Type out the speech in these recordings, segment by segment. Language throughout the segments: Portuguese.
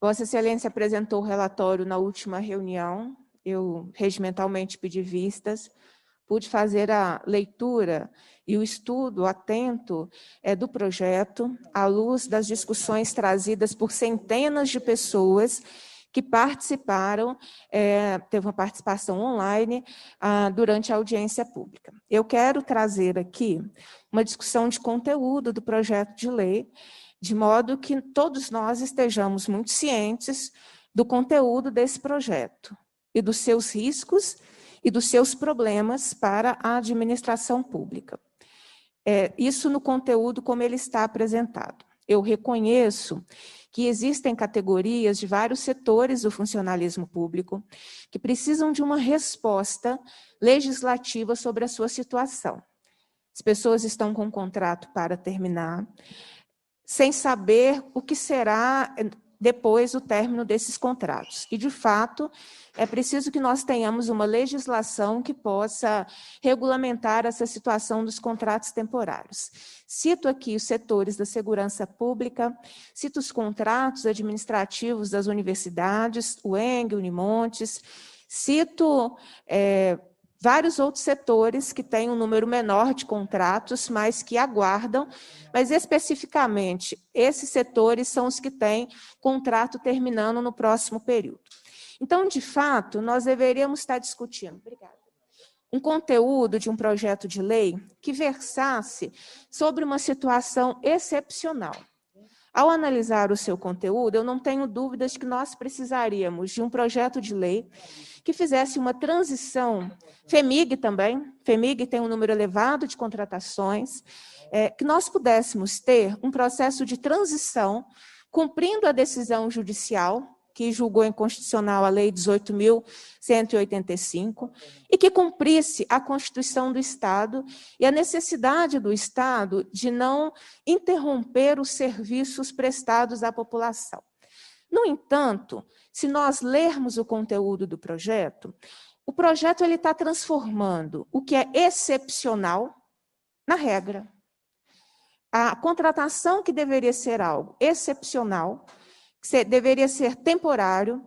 Vossa Excelência apresentou o relatório na última reunião, eu regimentalmente pedi vistas, pude fazer a leitura e o estudo atento do projeto, à luz das discussões trazidas por centenas de pessoas que participaram, teve uma participação online durante a audiência pública. Eu quero trazer aqui uma discussão de conteúdo do projeto de lei, de modo que todos nós estejamos muito cientes do conteúdo desse projeto e dos seus riscos e dos seus problemas para a administração pública. Isso no conteúdo como ele está apresentado. Eu reconheço que existem categorias de vários setores do funcionalismo público que precisam de uma resposta legislativa sobre a sua situação. As pessoas estão com um contrato para terminar, sem saber o que será depois do término desses contratos. E, de fato, é preciso que nós tenhamos uma legislação que possa regulamentar essa situação dos contratos temporários. Cito aqui os setores da segurança pública, cito os contratos administrativos das universidades, o UENG, Unimontes, cito vários outros setores que têm um número menor de contratos, mas que aguardam, mas especificamente esses setores são os que têm contrato terminando no próximo período. Então, de fato, nós deveríamos estar discutindo, um conteúdo de um projeto de lei que versasse sobre uma situação excepcional. Ao analisar o seu conteúdo, eu não tenho dúvidas de que nós precisaríamos de um projeto de lei que fizesse uma transição, FEMIG também, FEMIG tem um número elevado de contratações, que nós pudéssemos ter um processo de transição, cumprindo a decisão judicial, que julgou inconstitucional a Lei 18.185, e que cumprisse a Constituição do Estado e a necessidade do Estado de não interromper os serviços prestados à população. No entanto, se nós lermos o conteúdo do projeto, o projeto está transformando o que é excepcional na regra. A contratação que deveria ser algo excepcional, que deveria ser temporário,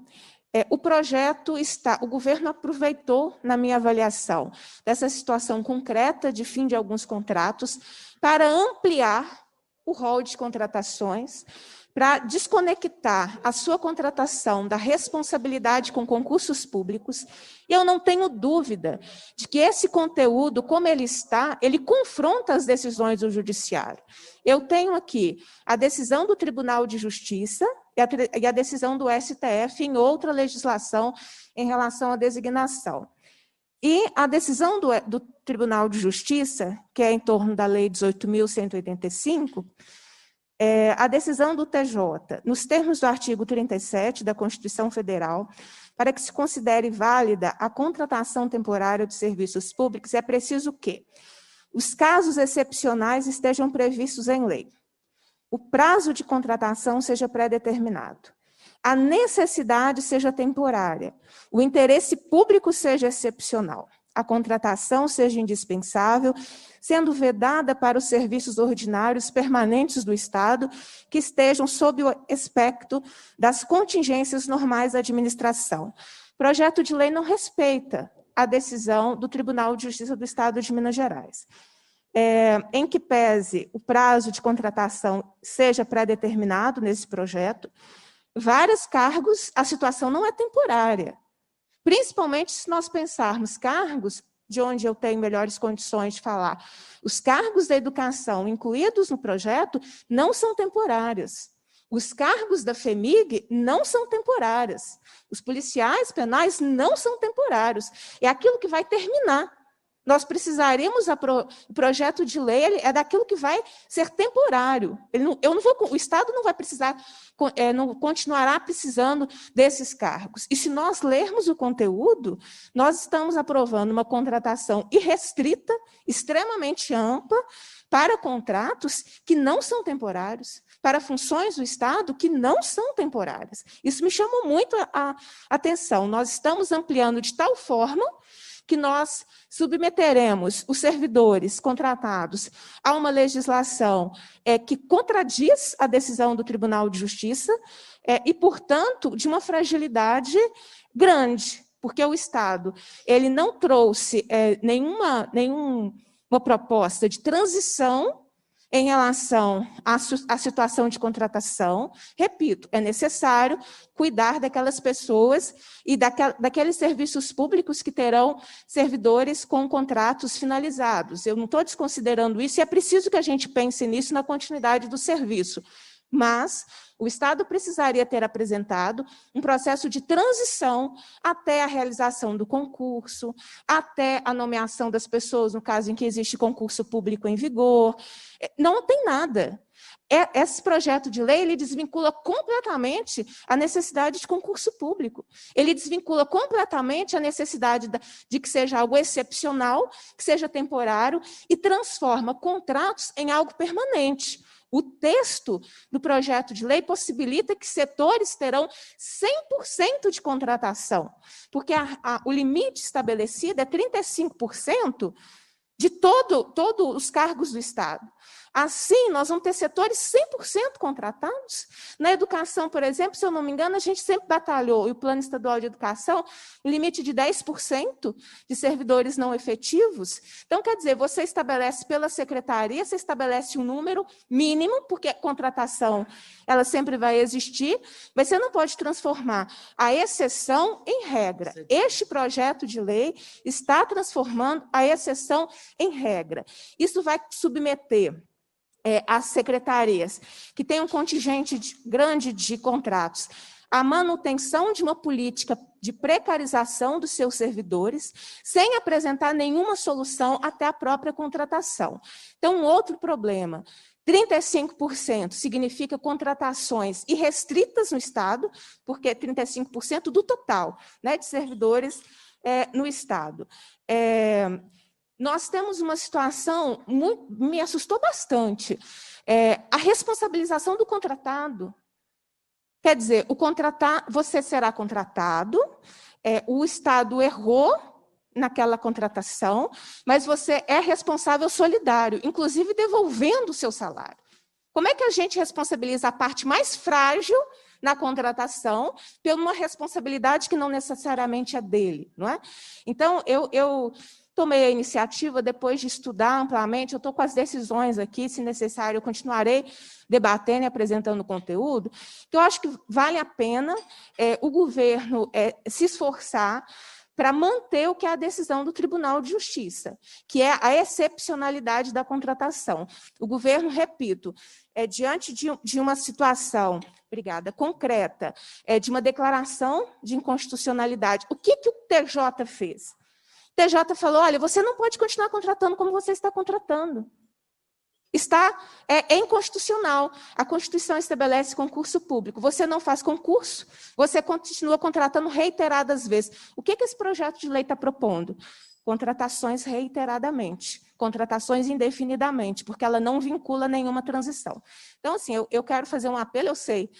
o projeto o governo aproveitou, na minha avaliação, dessa situação concreta de fim de alguns contratos, para ampliar o rol de contratações, para desconectar a sua contratação da responsabilidade com concursos públicos, e eu não tenho dúvida de que esse conteúdo, como ele está, ele confronta as decisões do Judiciário. Eu tenho aqui a decisão do Tribunal de Justiça e a decisão do STF em outra legislação em relação à designação. E a decisão do Tribunal de Justiça, que é em torno da Lei 18.185, a decisão do TJ, nos termos do artigo 37 da Constituição Federal, para que se considere válida a contratação temporária de serviços públicos, é preciso que os casos excepcionais estejam previstos em lei, o prazo de contratação seja pré-determinado, a necessidade seja temporária, o interesse público seja excepcional, a contratação seja indispensável, sendo vedada para os serviços ordinários permanentes do Estado que estejam sob o aspecto das contingências normais da administração. O projeto de lei não respeita a decisão do Tribunal de Justiça do Estado de Minas Gerais. Em que pese o prazo de contratação seja pré-determinado nesse projeto, vários cargos, a situação não é temporária. Principalmente se nós pensarmos cargos, de onde eu tenho melhores condições de falar, os cargos da educação incluídos no projeto não são temporários. Os cargos da FEMIG não são temporários. Os policiais penais não são temporários. É aquilo que vai terminar. Nós precisaríamos, o projeto de lei é daquilo que vai ser temporário. O Estado não vai precisar, não continuará precisando desses cargos. E se nós lermos o conteúdo, nós estamos aprovando uma contratação irrestrita, extremamente ampla, para contratos que não são temporários, para funções do Estado que não são temporárias. Isso me chamou muito a atenção. Nós estamos ampliando de tal forma que nós submeteremos os servidores contratados a uma legislação que contradiz a decisão do Tribunal de Justiça e, portanto, de uma fragilidade grande, porque o Estado ele não trouxe nenhuma proposta de transição em relação à situação de contratação. Repito, é necessário cuidar daquelas pessoas e daqueles serviços públicos que terão servidores com contratos finalizados. Eu não estou desconsiderando isso, e é preciso que a gente pense nisso na continuidade do serviço. Mas o Estado precisaria ter apresentado um processo de transição até a realização do concurso, até a nomeação das pessoas, no caso em que existe concurso público em vigor. Não tem nada. Esse projeto de lei ele desvincula completamente a necessidade de concurso público. Ele desvincula completamente a necessidade de que seja algo excepcional, que seja temporário, e transforma contratos em algo permanente. O texto do projeto de lei possibilita que setores terão 100% de contratação, porque o limite estabelecido é 35% de todos os cargos do Estado. Assim, nós vamos ter setores 100% contratados. Na educação, por exemplo, se eu não me engano, a gente sempre batalhou, e o Plano Estadual de Educação, o limite de 10% de servidores não efetivos. Então, quer dizer, você estabelece pela secretaria, você estabelece um número mínimo, porque a contratação ela sempre vai existir, mas você não pode transformar a exceção em regra. Este projeto de lei está transformando a exceção em regra. Isso vai submeter as secretarias, que têm um contingente grande de contratos, a manutenção de uma política de precarização dos seus servidores, sem apresentar nenhuma solução até a própria contratação. Então, um outro problema, 35% significa contratações irrestritas no Estado, porque é 35% do total, né, de servidores no Estado. Nós temos uma situação, me assustou bastante, a responsabilização do contratado. Quer dizer, você será contratado, o Estado errou naquela contratação, mas você é responsável solidário, inclusive devolvendo o seu salário. Como é que a gente responsabiliza a parte mais frágil na contratação por uma responsabilidade que não necessariamente é dele, não é? Então, eu tomei a iniciativa, depois de estudar amplamente, eu estou com as decisões aqui, se necessário, eu continuarei debatendo e apresentando conteúdo, que eu acho que vale a pena o governo se esforçar para manter o que é a decisão do Tribunal de Justiça, que é a excepcionalidade da contratação. O governo, repito, diante de uma situação, concreta, de uma declaração de inconstitucionalidade, o que o TJ fez? O TJ falou, olha, você não pode continuar contratando como você está contratando. É inconstitucional. A Constituição estabelece concurso público. Você não faz concurso, você continua contratando reiteradas vezes. O que esse projeto de lei está propondo? Contratações reiteradamente, contratações indefinidamente, porque ela não vincula nenhuma transição. Então, assim, eu quero fazer um apelo, eu sei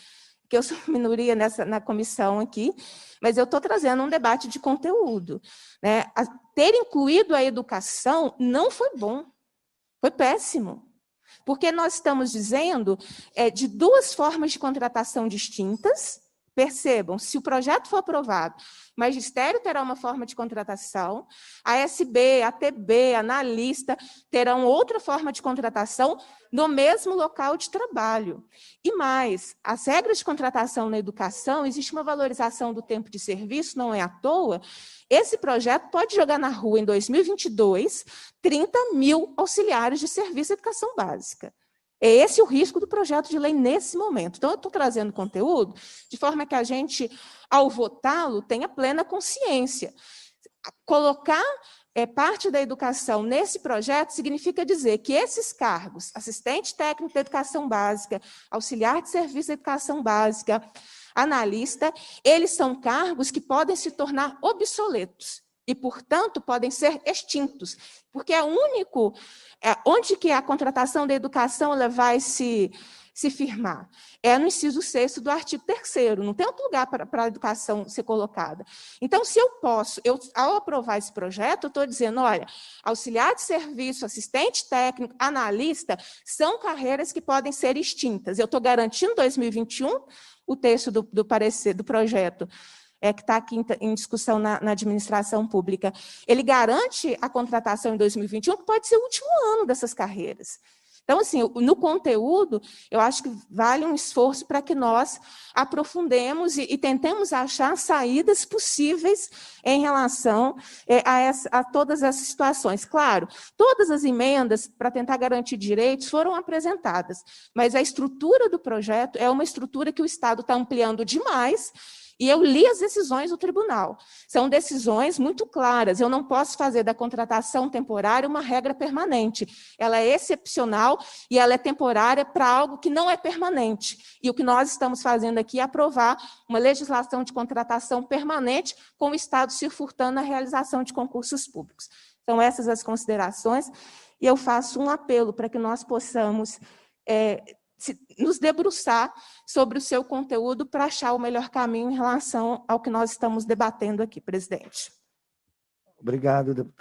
que eu sou minoria na comissão aqui, mas eu estou trazendo um debate de conteúdo, né? Ter incluído a educação não foi bom, foi péssimo. Porque nós estamos dizendo de duas formas de contratação distintas. Percebam, se o projeto for aprovado, o magistério terá uma forma de contratação, a SB, a TB, a analista terão outra forma de contratação no mesmo local de trabalho. E mais, as regras de contratação na educação, existe uma valorização do tempo de serviço, não é à toa. Esse projeto pode jogar na rua, em 2022, 30 mil auxiliares de serviço de educação básica. É esse o risco do projeto de lei nesse momento. Então, eu estou trazendo conteúdo de forma que a gente, ao votá-lo, tenha plena consciência. Colocar parte da educação nesse projeto significa dizer que esses cargos, assistente técnico da educação básica, auxiliar de serviço da educação básica, analista, eles são cargos que podem se tornar obsoletos e, portanto, podem ser extintos, porque é o único onde que a contratação da educação ela vai se se firmar? É no inciso 6º do artigo 3º, não tem outro lugar para a educação ser colocada. Então, se ao aprovar esse projeto, eu estou dizendo, olha, auxiliar de serviço, assistente técnico, analista, são carreiras que podem ser extintas. Eu estou garantindo, em 2021, o texto do parecer, do projeto, que está aqui em discussão na administração pública, ele garante a contratação em 2021, que pode ser o último ano dessas carreiras. Então, assim, no conteúdo, eu acho que vale um esforço para que nós aprofundemos e tentemos achar saídas possíveis em relação a todas essas situações. Claro, todas as emendas para tentar garantir direitos foram apresentadas, mas a estrutura do projeto é uma estrutura que o Estado está ampliando demais. E eu li as decisões do tribunal. São decisões muito claras. Eu não posso fazer da contratação temporária uma regra permanente. Ela é excepcional e ela é temporária para algo que não é permanente. E o que nós estamos fazendo aqui é aprovar uma legislação de contratação permanente com o Estado se furtando na realização de concursos públicos. São essas as considerações. E eu faço um apelo para que nós possamos nos debruçar sobre o seu conteúdo para achar o melhor caminho em relação ao que nós estamos debatendo aqui, presidente. Obrigado, deputado.